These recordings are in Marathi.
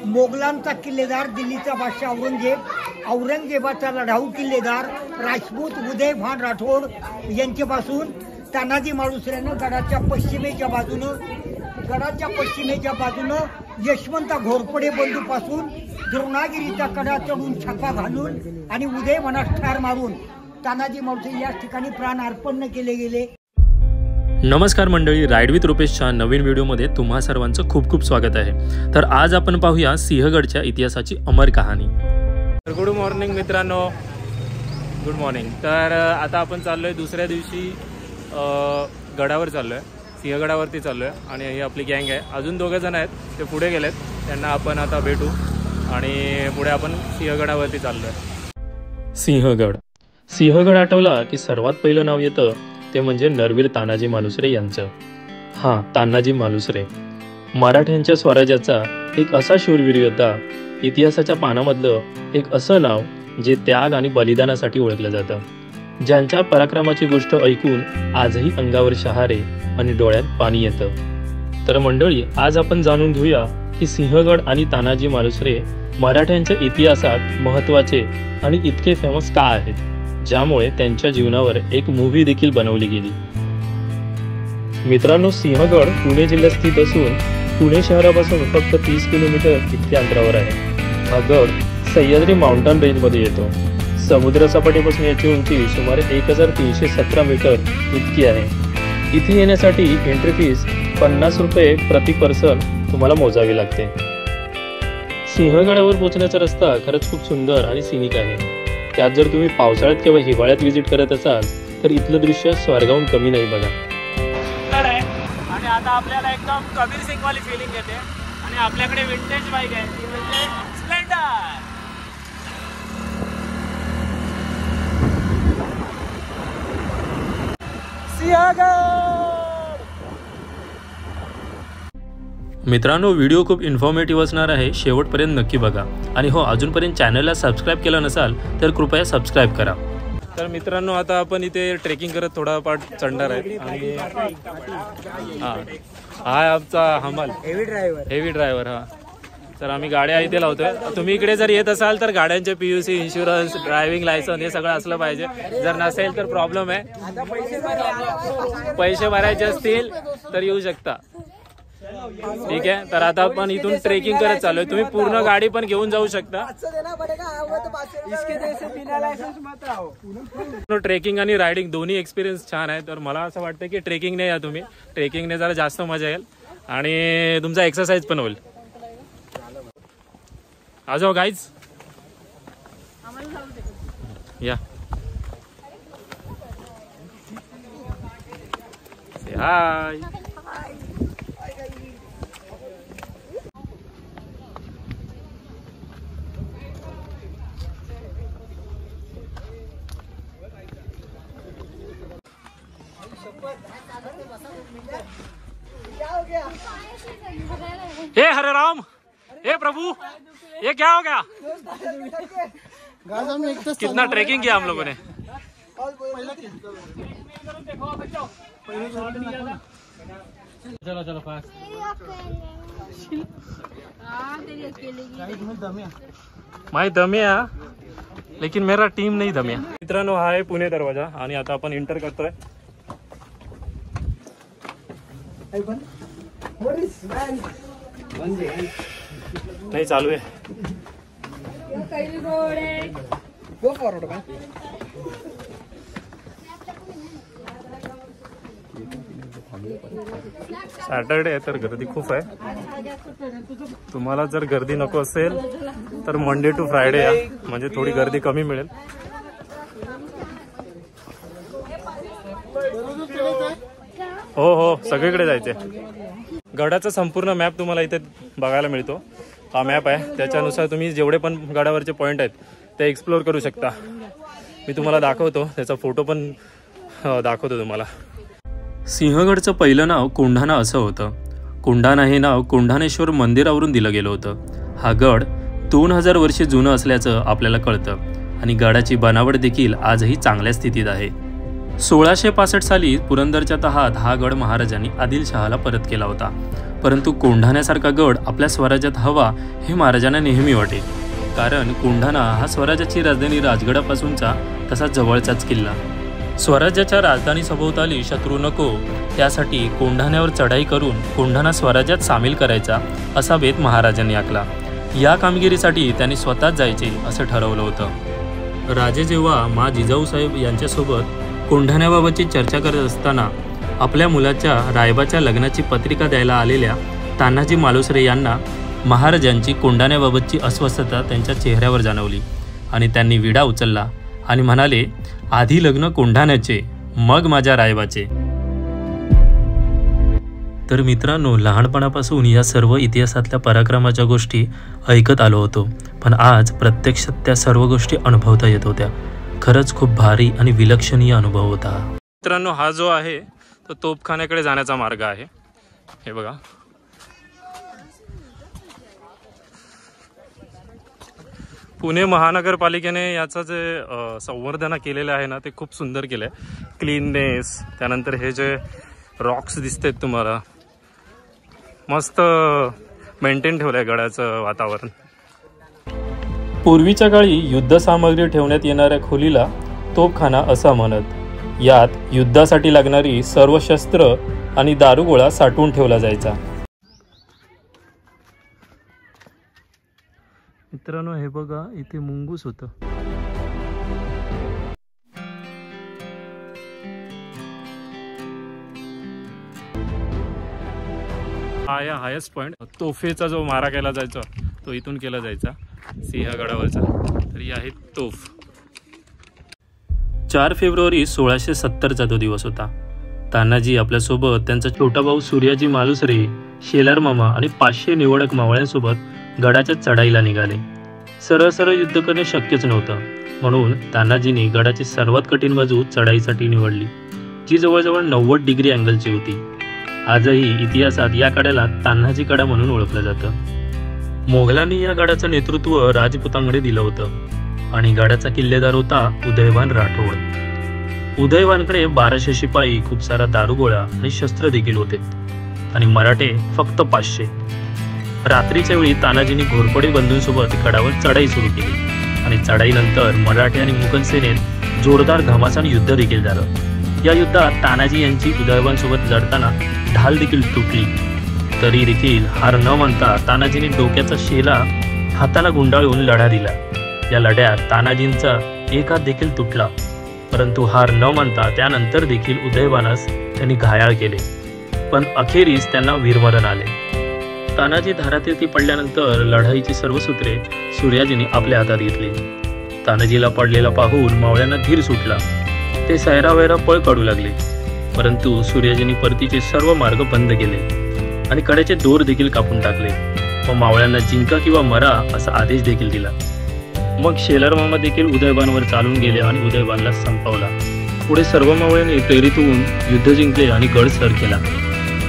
मोगलांचा किल्लेदार, दिल्लीचा बादशाह औरंगजेब, औरंगजेबाचा लढाऊ किल्लेदार राजपूत उदय भान राठोड यांच्यापासून तानाजी मालुसरेनं गडाच्या पश्चिमेच्या बाजूनं यशवंत घोरपडे बंधूपासून द्रोणागिरीचा कडा चढून छापा घालून आणि उदय भानास ठार मारून तानाजी मालुसरे या ठिकाणी प्राण अर्पण केले गेले। नमस्कार मंडळी, राईड विथ रुपेशच्या नवीन व्हिडिओमध्ये तुम्हा सर्वांचं खूप खूप स्वागत आहे। तर आज आपण पाहूया सिंहगडच्या इतिहासाची अमर कहाणी। गुड मॉर्निंग मित्रांनो, गुड मॉर्निंग। तर आता आपण चाललोय दुसऱ्या दिवशी गडावर चाललोय, सिंहगडावरती चाललोय आणि ही आपली गँग आहे। अजून दोघे जण आहेत, ते पुढे गेलेत, त्यांना आपण आता भेटू आणि पुढे आपण सिंहगडावरती चाललोय। सिंहगड आठवला की सर्वात पहिलं नाव येतं ते म्हणजे नरवीर तानाजी मालुसरे यांचं। हां, तानाजी मालुसरे मराठ्यांच्या स्वराज्याचा एक असा शूरवीर योद्धा, इतिहासाच्या पानामधलं एक असं नाव जे त्याग आणि बलिदानासाठी ओळखलं जातं, ज्यांच्या पराक्रमाची गोष्ट ऐकून आजही अंगावर शहारे आणि डोळ्यात पाणी येतं। तर मंडळी, आज आपण जाणून घेऊया की सिंहगड आणि तानाजी मालुसरे मराठ्यांच्या इतिहासात महत्त्वाचे आणि इतके फेमस का आहेत, ज्यामुळे त्यांच्या जीवनावर एक मूव्ही देखील बनवली गेली। मित्रांनो, सिंहगड पुणे जिल्ह्यात स्थित असून पुणे शहरापासून फक्त 30 किलोमीटर इतक्या अंतरावर आहे। हा गड सह्याद्री माउंटन रेंजमध्ये येतो। समुद्र सपाटीपासून याची उंची सुमारे 1317 मीटर इतकी आहे। इथे येण्यासाठी एंट्री फीस 50 रुपये प्रति पर्सन तुम्हाला मोजावी लागते। सिंहगडावर पोहोचण्याचा रस्ता खरंच खूप सुंदर आणि सिनिक आहे। त्यात जर तुम्ही पावसाळ्यात किंवा हिवाळ्यात विजिट करत असाल तर इथलं दृश्य स्वर्गाहून कमी नाही बघा। आणि आता आपल्याला एकदम कबीर सिंग वाली फिलिंग येते आणि आपल्याकडे विंटेज बाईक आहे, ती म्हणजे स्प्लेंडर। मित्रांनो, व्हिडिओ खूप इन्फॉर्मेटिव्ह असणार आहे, शेवटपर्यंत नक्की बघा। आणि हो, अजूनपर्यंत चॅनलला सबस्क्राईब केलं नसाल तर कृपया सबस्क्राईब करा। तर मित्रांनो, आता आपण इथे ट्रेकिंग करत थोडा पार्ट चढणार आहे आणि हा आमचा हमाल हेवी ड्रायव्हर हा। तर आम्ही गाड्या इथे लावतोय। तुम्ही इकडे जर येत असाल तर गाड्यांचे PUC, इन्शुरन्स, ड्रायव्हिंग लायसन्स हे सगळं असलं पाहिजे। जर नसेल तर प्रॉब्लेम आहे, पैसे भरायचे असतील तर येऊ शकता, ठीक आहे। तर आता आपण इथून ट्रेकिंग करत चाललोय, तुम्ही पूर्ण गाडी पण घेऊन जाऊ शकता। ट्रेकिंग आणि रायडिंग दोन्ही एक्सपिरियन्स छान आहे। तर मला असं वाटतं की ट्रेकिंगने या तुम्ही, ट्रेकिंगने जरा जास्त मजा येईल आणि तुमचा एक्सरसाइज पण होईल। आ जाओ गाइज, या हाय। हे हरे राम, हे प्रभु, ये क्या हो गया? कितना ट्रेकिंग किया हम लोगों ने। चलो चलो फास्ट। मैं दमिया, लेकिन मेरा टीम नहीं दमिया। मित्रांनो, हा आहे पुणे दरवाजा आणि आता आपण एंटर करतोय। नाही चालू आहे। सॅटरडे आहे तर गर्दी खूप आहे। तुम्हाला जर गर्दी नको असेल तर मंडे टू फ्रायडे या, म्हणजे थोडी गर्दी कमी मिळेल। हो हो, सगळीकडे जायचंय। गडाचा संपूर्ण मॅप तुम्हाला इथे बघायला मिळतो। हा मॅप आहे, त्याच्यानुसार तुम्ही जेवढे पण गडावरचे पॉईंट आहेत ते एक्सप्लोर करू शकता। मी तुम्हाला दाखवतो, त्याचा फोटो पण दाखवतो तुम्हाला। सिंहगडचं पहिलं नाव कोंढाणा असं होतं। कोंढाणा हे नाव कोंढाणेश्वर मंदिरावरून दिलं गेलं होतं। हा गड 2000 वर्षे जुनं असल्याचं आपल्याला कळतं आणि गडाची बनावट देखील आजही चांगल्या स्थितीत आहे। 1665 साली पुरंदरच्या तहात हा गड महाराजांनी आदिलशहाला परत केला होता। परंतु कोंढाण्यासारखा गड आपल्या स्वराज्यात हवा हे महाराजांना नेहमी वाटे, कारण कोंढाणा हा स्वराज्याची राजधानी राजगडापासूनचा तसा जवळचाच किल्ला. स्वराज्याच्या राजधानी सभोवताली शत्रू नको, त्यासाठी कोंढाण्यावर चढाई करून कोंढाणा स्वराज्यात सामील करायचा असा बेत महाराजांनी आखला. या कामगिरीसाठी त्यांनी स्वतःच जायचे असं ठरवलं होतं. राजे जेव्हा मा जिजाऊसाहेब यांच्यासोबत कोंढाण्याबाबतची चर्चा करत असताना आपल्या मुलाच्या रायबाच्या लग्नाची पत्रिका द्यायला आलेल्या तानाजी मालुसरे यांना महाराजांची कोंढाण्याबाबतची अस्वस्थता त्यांच्या चेहऱ्यावर जाणवली आणि त्यांनी विडा उचलला आणि म्हणाले, आधी लग्न कोंढाण्याचे, मग माझ्या रायबाचे. तर मित्रांनो, लहानपणापासून या सर्व इतिहासातल्या पराक्रमाच्या गोष्टी ऐकत आलो होतो, पण आज प्रत्यक्षात त्या सर्व गोष्टी अनुभवता येत होत्या. खरंच खूप भारी आणि विलक्षणीय अनुभव होता. मित्रांनो, हा जो आहे तो तोफखान्याकडे जाण्याचा मार्ग आहे. हे बघा, पुणे महानगरपालिकेने याचं जे संवर्धन केलेलं आहे ना, ते खूप सुंदर केलं आहे. क्लीननेस, त्यानंतर हे जे रॉक्स दिसतात तुम्हाला, मस्त मेंटेन ठेवलं आहे गडाचं वातावरण. पूर्वीच्या काळी युद्धसामग्री ठेवण्यात येणाऱ्या खोलीला तोफखाना असा म्हणत. यात युद्धासाठी लागणारी सर्व शस्त्र आणि दारुगोळा साठवून ठेवला जायचा. मित्रांनो, हे बघा, इथे मुंगूस होतं. हा या हायस्ट पॉइंट, तोफेचा जो मारा केला जायचा तो इथून केला जायचा, सिंहगडावरचा. तर ही आहे तोफ. 4 फेब्रुवारी 1670चा तो दिवस होता. तानाजी आपल्यासोबत त्यांचा छोटा भाऊ सूर्याजी मालुसरे, शेलार मामा आणि 500 निवडक मावळ्यांसोबत गडाच्या चढाईला निघाले. सरळ सरळ युद्ध करणे शक्यच नव्हतं, म्हणून तानाजींनी गडाची सर्वात कठीण बाजू चढाईसाठी निवडली, जी जवळजवळ 90 डिग्री अँगलची होती. आजही इतिहासात या कड्याला तान्हाजी कडा म्हणून ओळखलं जातं. मोगलांनी या गडाचं नेतृत्व राजपुतांकडे दिलं होतं आणि गडाचा किल्लेदार होता उदयवान राठोड. उदयवानकडे 1200 शिपाई, खूप सारा दारुगोळा आणि शस्त्र देखील होते आणि मराठे फक्त 500. रात्रीच्या वेळी तानाजींनी घोरपडे बंधूंसोबत गडावर चढाई सुरू केली आणि चढाईनंतर मराठे आणि मुघल सेनेत जोरदार घमासान युद्ध देखील झालं. या युद्धात तानाजी यांची उदयवानसोबत लढताना ढाल देखील तुटली, तरी देखील हार न मानता तानाजींनी डोक्याचा शेला हाताला गुंडाळून लढा दिला. या लढ्यात तानाजींचा एक हात देखील तुटला, परंतु हार न मानता त्यानंतर देखील उदयवानास त्यांनी घायाळ केले, पण अखेरीस त्यांना वीरमरण आले. तानाजी धारातीर्थी पडल्यानंतर लढाईची सर्व सूत्रे सूर्याजींनी आपल्या हातात घेतली. तानाजीला पडलेला पाहून मावळ्यांना धीर सुटला. ते सैरावैरा पळ काढू लागले, परंतु सूर्याजींनी परतीचे सर्व मार्ग बंद केले आणि कड्याचे दोर देखील कापून टाकले व मावळ्यांना जिंका किंवा मरा असा आदेश देखील दिला. मग शेलार मामा देखील उदयबानवर चालून गेले आणि उदयबानला संपवला. पुढे सर्व मावळ्यांनी प्रेरित होऊन युद्ध जिंकले आणि गड सर केला.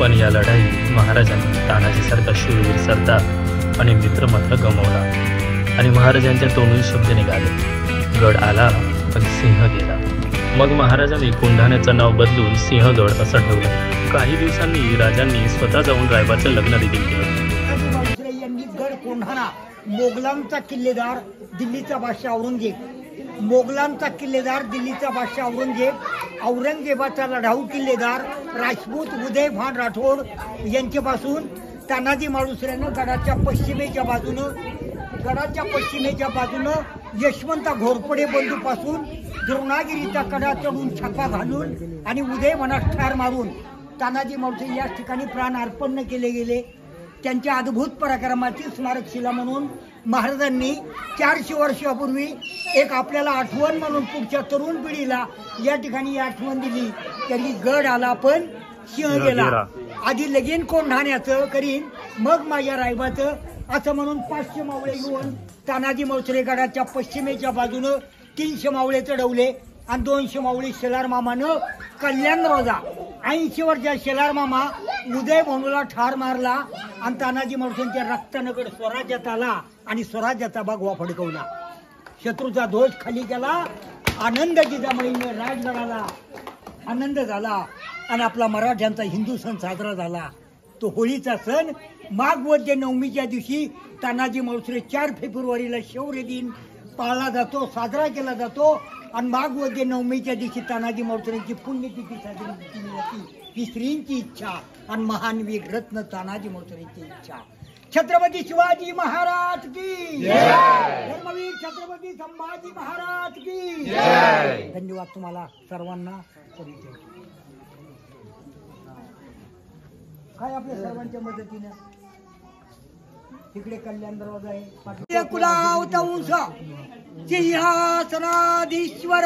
पण या लढाईत महाराजांनी तानाजीसारखा शूरवीर सरदार आणि मित्र मात्र गमावला आणि महाराजांच्या तोंडून शब्द निघाले, गड आला पण सिंह गेला. मग महाराजांनी कोंढाण्याचं नाव बदलून सिंहगड असं ठेवलं. काही दिवसांनी राजांनी स्वतः जाऊन रायबाचं लग्न देखील केलं. यांनी गड कोंढाणा, मोगलांचा किल्लेदार दिल्लीचा बादशाह औरंगजेब, मोगलांचा किल्लेदार दिल्लीचा बादशाह औरंगजेबाचा लढाऊ किल्लेदार राजपूत उदयभान राठोड यांच्यापासून तानाजी मालुसरेनं गडाच्या पश्चिमेच्या बाजूनं यशवंता घोरपडे बंधूपासून द्रोणागिरीचा कडा चढून छापा घालून आणि उदयवनात ठार मारून तानाजी मालुसरे या ठिकाणी प्राण अर्पण केले गेले. त्यांच्या अद्भुत पराक्रमाची स्मारकशिला म्हणून महाराजांनी 400 वर्षापूर्वी एक आपल्याला आठवण म्हणून पुढच्या तरुण पिढीला या ठिकाणी आठवण दिली. त्यांनी गड आला पण सिंह गेला, आधी लगीन कोंढाण्याचं करीन मग माझ्या रायबाचं असं म्हणून 500 मावळे येऊन तानाजी मालुसरे गडाच्या पश्चिमेच्या बाजूनं 300 मावळे चढवले आणि 200 मावळे शेलार मामानं कल्याण रोजा 80 वर्षा शेलार मामा उदय भानूला ठार मारला आणि तानाजी मालुसरेंच्या रक्तानं गड स्वराज्यात आला आणि स्वराज्याचा भगवा फडकवला. शत्रूचा ध्वज खाली गेला, आनंद जिजामाईने राजगडाला आनंद झाला आणि आपला मराठ्यांचा हिंदू सण साजरा झाला. तो होळीचा सण माघ वद्य नवमीच्या दिवशी तानाजी मालुसरे 4 फेब्रुवारीला शौर्य दिन पाळला जातो, साजरा केला जातो. आणि माघ वद्य नवमीच्या दिवशी तानाजी मालुसरेंची पुण्यतिथी साजरी केली जाते. ही श्रींची इच्छा आणि महान वीर रत्न तानाजी मालुसरेंची इच्छा. छत्रपती शिवाजी महाराज की धर्मवीर छत्रपती संभाजी महाराज की धन्यवाद तुम्हाला सर्वांना. काय आपल्या सर्वांच्या मदतीने तिकडे कल्याण दरवाजा आहे. कुलावतंस सिंहासनाधीश्वर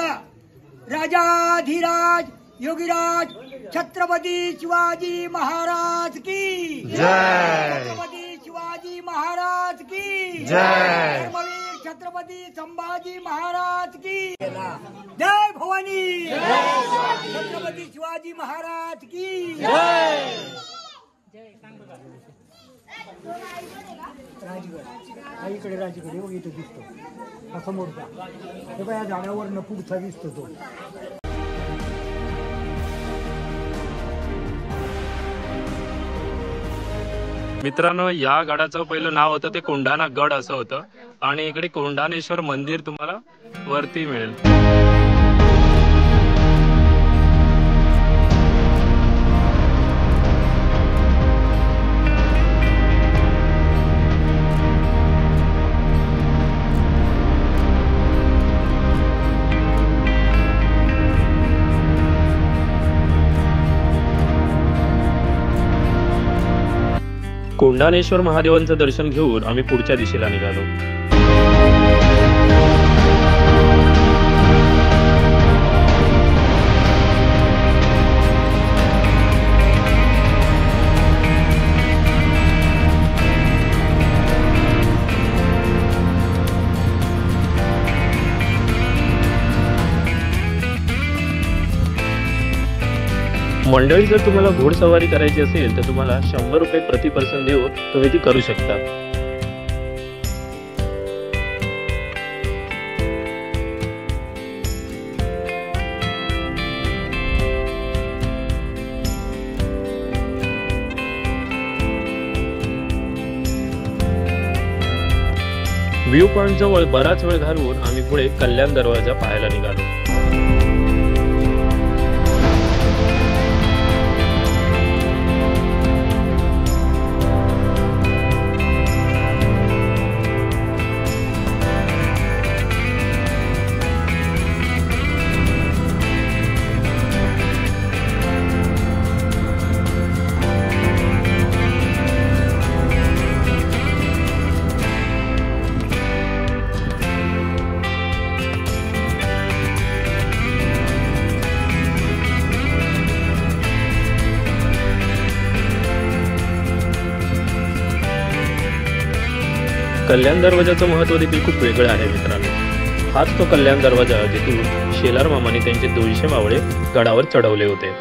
राजाधिराज योगीराज छत्रपती शिवाजी महाराज की छत्रपती शिवाजी महाराज की धर्मवीर छत्रपती संभाजी महाराज की जय भवानी. छत्रपती शिवाजी महाराज की राजगड इकडे राजगड बघ इथे दिसतो हा समोरचा. हे बघा या झाडावरनं पुढचा दिसतो तो. मित्रांनो, या गडाचं पहिलं नाव होतं ते कोंढाणा गड असं होतं आणि इकडे कोंढाणेश्वर मंदिर तुम्हाला वरती मिळेल. कोंढाणेश्वर महादेवांचं दर्शन घेऊन आम्ही पुढच्या दिशेला निघालो. मंडळी, जर तुम्हाला घोडसवारी करायची असेल तर तुम्हाला 100 रुपये प्रति पर्सन देऊन तुम्ही ती करू शकता. व्ह्यू पॉइंट जवळ बराच वेळ घालवून आम्ही पुढे कल्याण दरवाजा पाहायला निघालो. कल्याण दरवाजाचं महत्त्व देखील खूप वेगळं आहे मित्रांनो. हाच तो कल्याण दरवाजा जिथून शेलार मामाने त्यांचे 200 मावळे गडावर चढवले होते.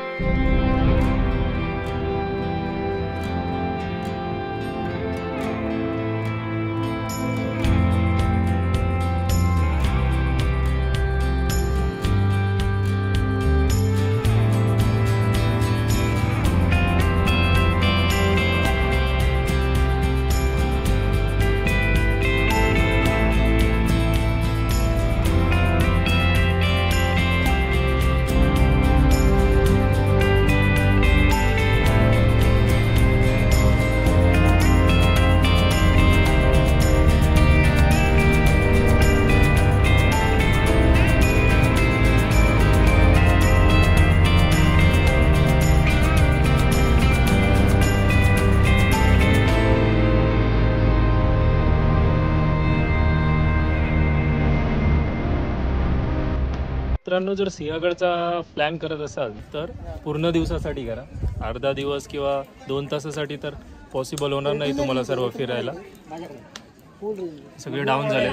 मित्रांनो, जर सिंहगडचा प्लॅन करत असाल तर पूर्ण दिवसासाठी करा. अर्धा दिवस किंवा 2 तासासाठी तर पॉसिबल होणार नाही तुम्हाला सर्व फिरायला. सगळे डाऊन झाले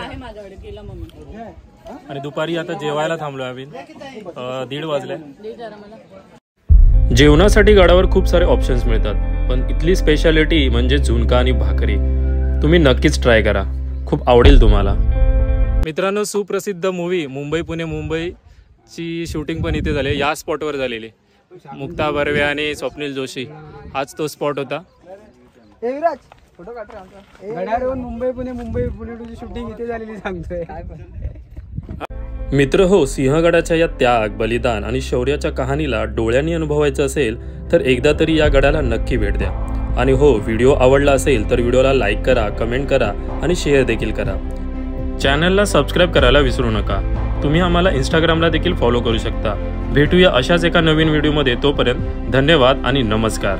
आणि दुपारी आता जेवायला थांबलो आम्ही. 1:30 वाजले. जेवणासाठी गडावर खूप सारे ऑप्शन्स मिळतात, पण इथली स्पेशालिटी म्हणजे झुणका आणि भाकरी. तुम्ही नक्कीच ट्राय करा, खूप आवडेल तुम्हाला. मित्रांनो, सुप्रसिद्ध मूवी मुंबई पुणे मुंबई ची शूटिंग पण इथे झाली. या स्पॉटवर झालेली. मुक्ता बर्वे आणि स्वप्नील जोशी हाच तो स्पॉट होता. विराज फोटो काढ आमचा गडावरून मुंबई पुणे टूची शूटिंग इथे झालेली सांगतोय काय पण मित्र हो, सिंहगडाच्या या त्याग, बलिदान आणि शौर्याच्या कहाणीला डोळ्यांनी अनुभवायचं असेल तर एकदा तरी या गडाला नक्की भेट द्या. आणि हो, व्हिडिओ आवडला असेल तर व्हिडिओला लाईक करा, कमेंट करा आणि शेअर देखील करा. चॅनलला सबस्क्राईब करायला विसरू नका. तुम्ही आम्हाला इंस्टाग्रामला देखील फॉलो करू शकता. भेटूया अशाच एका नवीन व्हिडिओमध्ये. तोपर्यंत धन्यवाद आणि नमस्कार.